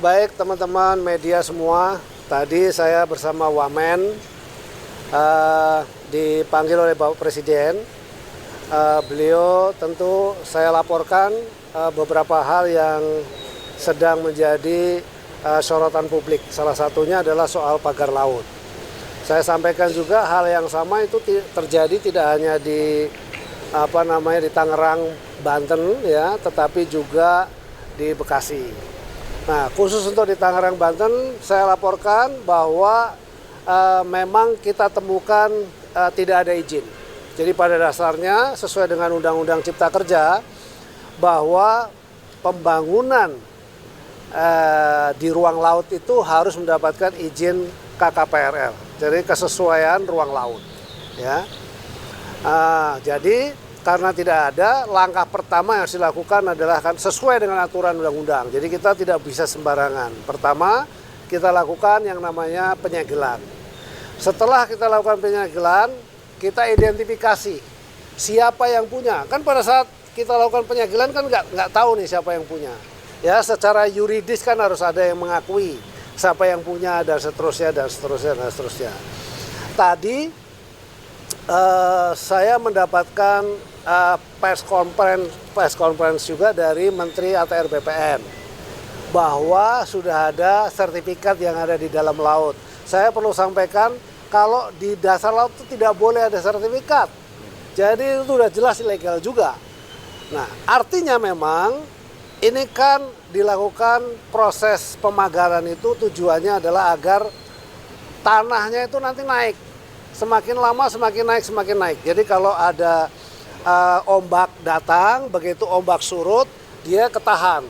Baik teman-teman media semua, tadi saya bersama Wamen dipanggil oleh Bapak Presiden. Beliau tentu saya laporkan beberapa hal yang sedang menjadi sorotan publik. Salah satunya adalah soal pagar laut. Saya sampaikan juga hal yang sama itu terjadi tidak hanya di di Tangerang, Banten ya, tetapi juga di Bekasi. Nah, khusus untuk di Tangerang, Banten, saya laporkan bahwa memang kita temukan tidak ada izin. Jadi pada dasarnya sesuai dengan Undang-Undang Cipta Kerja bahwa pembangunan di ruang laut itu harus mendapatkan izin KKPRL. Jadi kesesuaian ruang laut. Ya. Jadi karena tidak ada, langkah pertama yang harus dilakukan adalah kan sesuai dengan aturan undang-undang. Jadi kita tidak bisa sembarangan. Pertama, kita lakukan yang namanya penyegelan. Setelah kita lakukan penyegelan, kita identifikasi siapa yang punya. Kan pada saat kita lakukan penyegelan kan nggak tahu nih siapa yang punya. Ya, secara yuridis kan harus ada yang mengakui siapa yang punya dan seterusnya dan seterusnya dan seterusnya. Tadi saya mendapatkan press conference juga dari Menteri ATR BPN bahwa sudah ada sertifikat yang ada di dalam laut. Saya perlu sampaikan kalau di dasar laut itu tidak boleh ada sertifikat. Jadi itu sudah jelas ilegal juga. Nah, artinya memang ini kan dilakukan proses pemagaran itu tujuannya adalah agar tanahnya itu nanti naik. Semakin lama semakin naik. Jadi kalau ada ombak datang, begitu ombak surut, dia ketahan,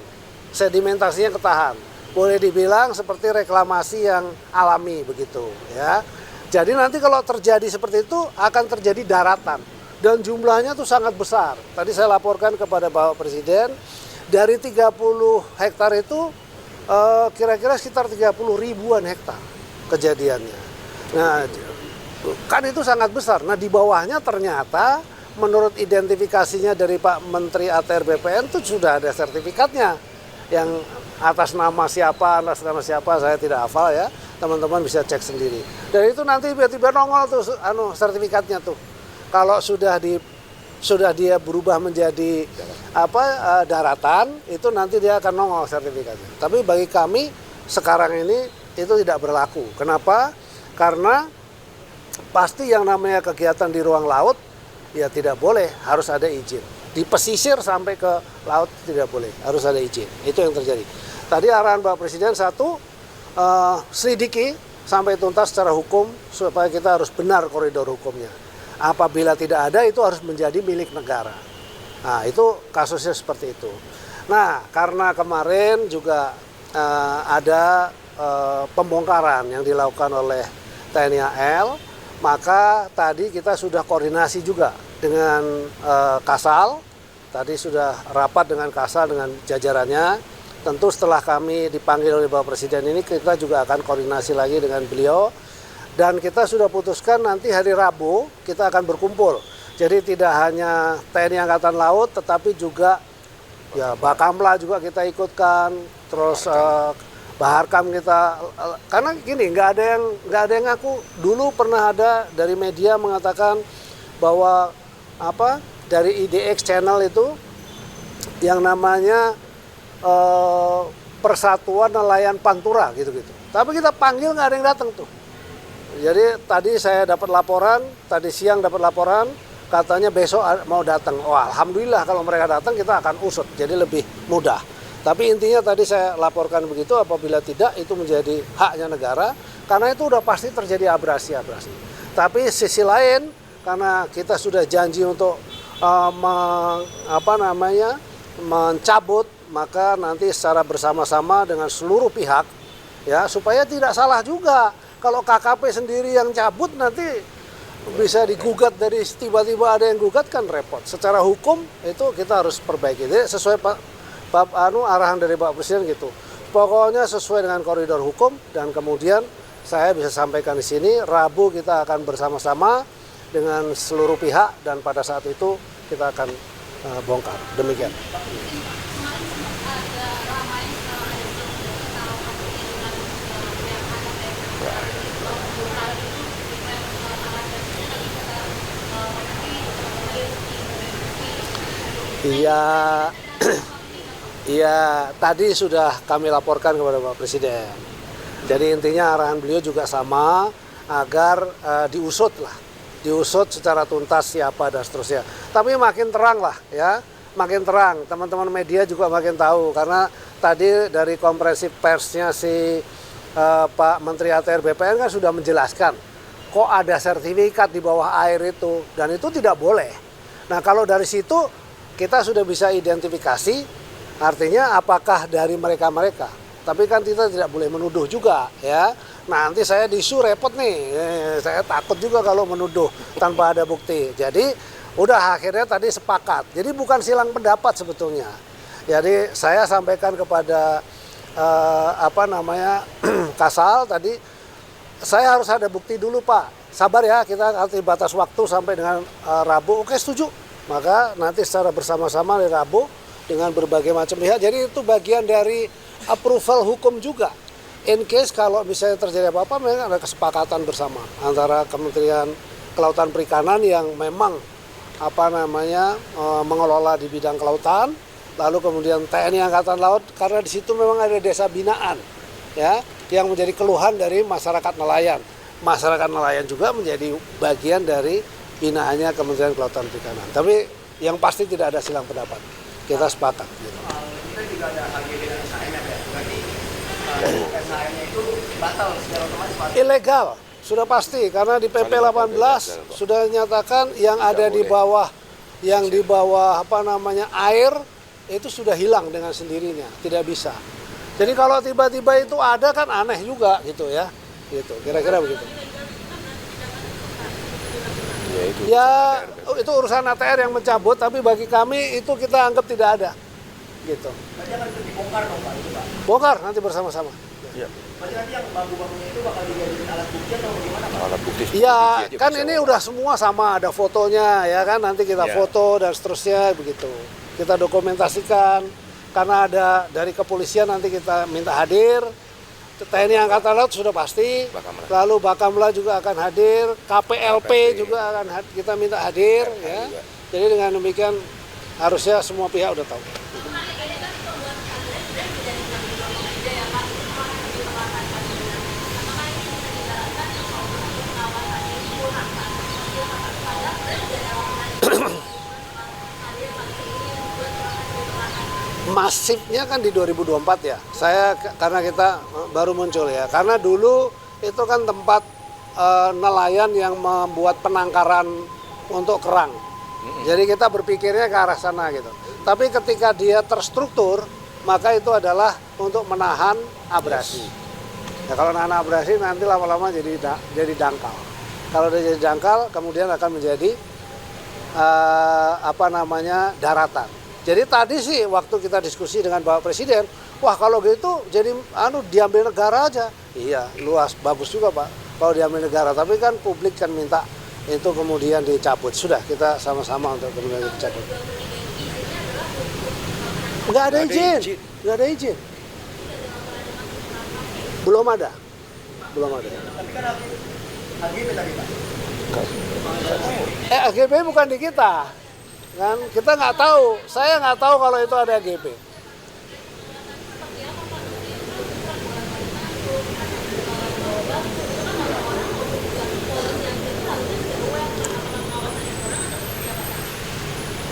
sedimentasinya ketahan. Boleh dibilang seperti reklamasi yang alami begitu, ya. Jadi nanti kalau terjadi seperti itu akan terjadi daratan dan jumlahnya tuh sangat besar. Tadi saya laporkan kepada Bapak Presiden dari 30 hektar itu kira-kira sekitar 30 ribuan hektar kejadiannya. Nah, kan itu sangat besar. Nah, di bawahnya ternyata menurut identifikasinya dari Pak Menteri ATR BPN itu sudah ada sertifikatnya. Yang atas nama siapa saya tidak hafal ya. Teman-teman bisa cek sendiri. Dan itu nanti tiba-tiba nongol tuh sertifikatnya tuh. Kalau sudah dia berubah menjadi daratan, itu nanti dia akan nongol sertifikatnya. Tapi bagi kami sekarang ini itu tidak berlaku. Kenapa? Karena pasti yang namanya kegiatan di ruang laut ya tidak boleh, harus ada izin. Di pesisir sampai ke laut tidak boleh, harus ada izin. Itu yang terjadi. Tadi arahan Bapak Presiden satu, selidiki sampai tuntas secara hukum supaya kita harus benar koridor hukumnya. Apabila tidak ada itu harus menjadi milik negara. Nah, itu kasusnya seperti itu. Nah, karena kemarin juga ada pembongkaran yang dilakukan oleh TNI AL, maka tadi kita sudah koordinasi juga dengan Kasal. Tadi sudah rapat dengan Kasal dengan jajarannya. Tentu setelah kami dipanggil oleh Bapak Presiden ini kita juga akan koordinasi lagi dengan beliau. Dan kita sudah putuskan nanti hari Rabu kita akan berkumpul. Jadi tidak hanya TNI Angkatan Laut tetapi juga ya Bakamla juga kita ikutkan. Terus Baharkam kita, karena gini nggak ada yang ngaku. Dulu pernah ada dari media mengatakan bahwa dari IDX channel itu yang namanya Persatuan Nelayan Pantura gitu-gitu. Tapi kita panggil nggak ada yang datang tuh. Jadi tadi saya dapat laporan, tadi siang dapat laporan katanya besok mau datang. Oh, alhamdulillah kalau mereka datang kita akan usut, jadi lebih mudah. Tapi intinya tadi saya laporkan begitu, apabila tidak itu menjadi haknya negara, karena itu udah pasti terjadi abrasi-abrasi. Tapi sisi lain, karena kita sudah janji untuk mencabut, maka nanti secara bersama-sama dengan seluruh pihak, ya supaya tidak salah juga. Kalau KKP sendiri yang cabut nanti bisa digugat dari tiba-tiba ada yang gugat kan repot. Secara hukum itu kita harus perbaiki. Jadi sesuai arahan dari Pak Presiden gitu. Pokoknya sesuai dengan koridor hukum dan kemudian saya bisa sampaikan di sini Rabu kita akan bersama-sama dengan seluruh pihak dan pada saat itu kita akan bongkar. Demikian. Iya, iya, tadi sudah kami laporkan kepada Pak Presiden. Jadi intinya arahan beliau juga sama, agar diusut lah, diusut secara tuntas siapa dan seterusnya. Tapi makin terang lah ya, makin terang. Teman-teman media juga makin tahu, karena tadi dari konferensi persnya si Pak Menteri ATR BPN kan sudah menjelaskan, kok ada sertifikat di bawah air itu, dan itu tidak boleh. Nah kalau dari situ kita sudah bisa identifikasi, artinya apakah dari mereka-mereka. Tapi kan kita tidak boleh menuduh juga ya. Nanti saya diisu repot nih, saya takut juga kalau menuduh tanpa ada bukti. Jadi udah akhirnya tadi sepakat. Jadi bukan silang pendapat sebetulnya. Jadi saya sampaikan kepada Kasal tadi, saya harus ada bukti dulu Pak. Sabar ya, kita nanti batas waktu sampai dengan Rabu. Oke, setuju. Maka nanti secara bersama-sama di Rabu dengan berbagai macam pihak. Jadi itu bagian dari approval hukum juga. In case kalau misalnya terjadi apa-apa, memang ada kesepakatan bersama antara Kementerian Kelautan Perikanan yang memang mengelola di bidang kelautan, lalu kemudian TNI Angkatan Laut, karena di situ memang ada desa binaan ya yang menjadi keluhan dari masyarakat nelayan. Masyarakat nelayan juga menjadi bagian dari binaannya Kementerian Kelautan Perikanan. Tapi yang pasti tidak ada silang pendapat. Kita sepakat. Gitu. Kita juga ada HGB dan SHM ya. Berarti SHM-nya itu batal secara otomatis. Ilegal, sudah pasti, karena di PP 18 sudah dinyatakan yang ada di bawah air itu sudah hilang dengan sendirinya, tidak bisa. Jadi kalau tiba-tiba itu ada kan aneh juga gitu ya. Gitu, kira-kira begitu. Ya, itu urusan ATR yang mencabut, tapi bagi kami itu kita anggap tidak ada. Gitu. Berarti akan dibongkar dong Pak, itu Pak? Bongkar nanti bersama-sama. Iya. Berarti nanti yang bambu-bambunya itu bakal dijadikan alat bukti atau bagaimana Pak? Alat bukti. Iya, kan ini udah semua sama, ada fotonya ya kan, nanti kita foto dan seterusnya begitu. Kita dokumentasikan, karena ada dari kepolisian nanti kita minta hadir, TNI Angkatan Laut sudah pasti, lalu Bakamla juga akan hadir, KPLP juga akan kita minta hadir ya. Jadi dengan demikian harusnya semua pihak udah tahu. Masifnya kan di 2024 ya. Karena kita baru muncul ya. Karena dulu itu kan tempat nelayan yang membuat penangkaran untuk kerang. Jadi kita berpikirnya ke arah sana gitu. Tapi ketika dia terstruktur, maka itu adalah untuk menahan abrasi. Ya, kalau nahan abrasi nanti lama-lama jadi dangkal. Kalau dia jadi dangkal, kemudian akan menjadi daratan. Jadi tadi sih waktu kita diskusi dengan Bapak Presiden, wah kalau gitu jadi diambil negara aja. Iya, luas, bagus juga Pak kalau diambil negara. Tapi kan publik kan minta itu kemudian dicabut. Sudah, kita sama-sama untuk kemudian dicabut. Nggak ada izin. Nggak ada izin. Belum ada. Tapi kan HGB tadi Pak? HGB bukan di kita. Kan kita nggak tahu, saya nggak tahu kalau itu ada HGB.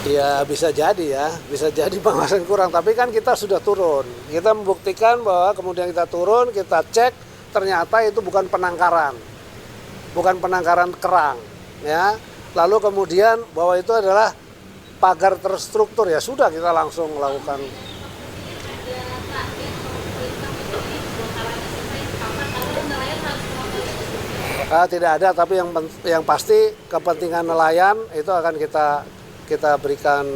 Ya bisa jadi pengawasan kurang, tapi kan kita sudah turun. Kita membuktikan bahwa kemudian kita turun, kita cek, ternyata itu bukan penangkaran kerang, ya. Lalu kemudian bahwa itu adalah pagar terstruktur, ya sudah kita langsung melakukan. Tidak ada, tapi yang pasti kepentingan nelayan itu akan kita berikan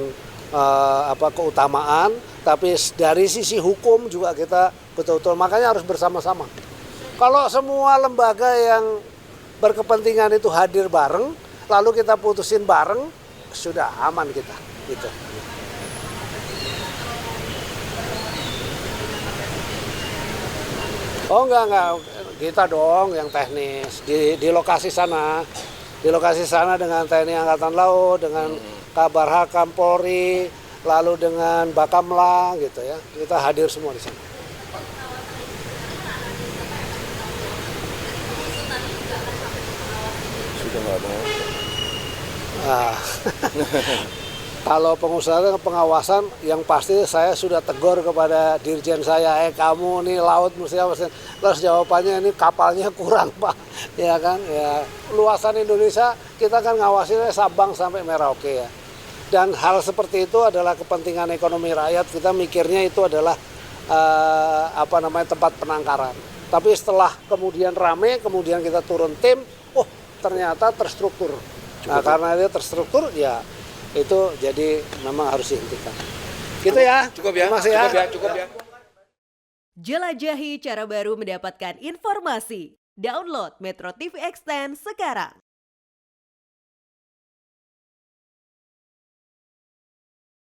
keutamaan, tapi dari sisi hukum juga kita betul-betul, makanya harus bersama-sama. Kalau semua lembaga yang berkepentingan itu hadir bareng, lalu kita putusin bareng, sudah aman kita gitu. Oh enggak, kita dong yang teknis di lokasi sana dengan TNI Angkatan Laut, dengan Kabar Hakam Polri, lalu dengan Bakamla gitu ya. Kita hadir semua di sana. Sudah nggak mau. Nah, kalau pengusaha pengawasan yang pasti saya sudah tegur kepada dirjen saya, kamu nih laut mesti apa? Terus jawabannya ini kapalnya kurang Pak, ya kan? Ya luasan Indonesia kita kan ngawasinnya Sabang sampai Merauke ya. Dan hal seperti itu adalah kepentingan ekonomi rakyat. Kita mikirnya itu adalah tempat penangkaran. Tapi setelah kemudian rame, kemudian kita turun tim, oh ternyata terstruktur. Nah karena dia terstruktur ya itu jadi memang harus dihentikan. Gitu ya. Cukup ya. Terima kasih ya. Cukup ya. Jelajahi cara baru mendapatkan informasi. Download Metro TV Extend sekarang.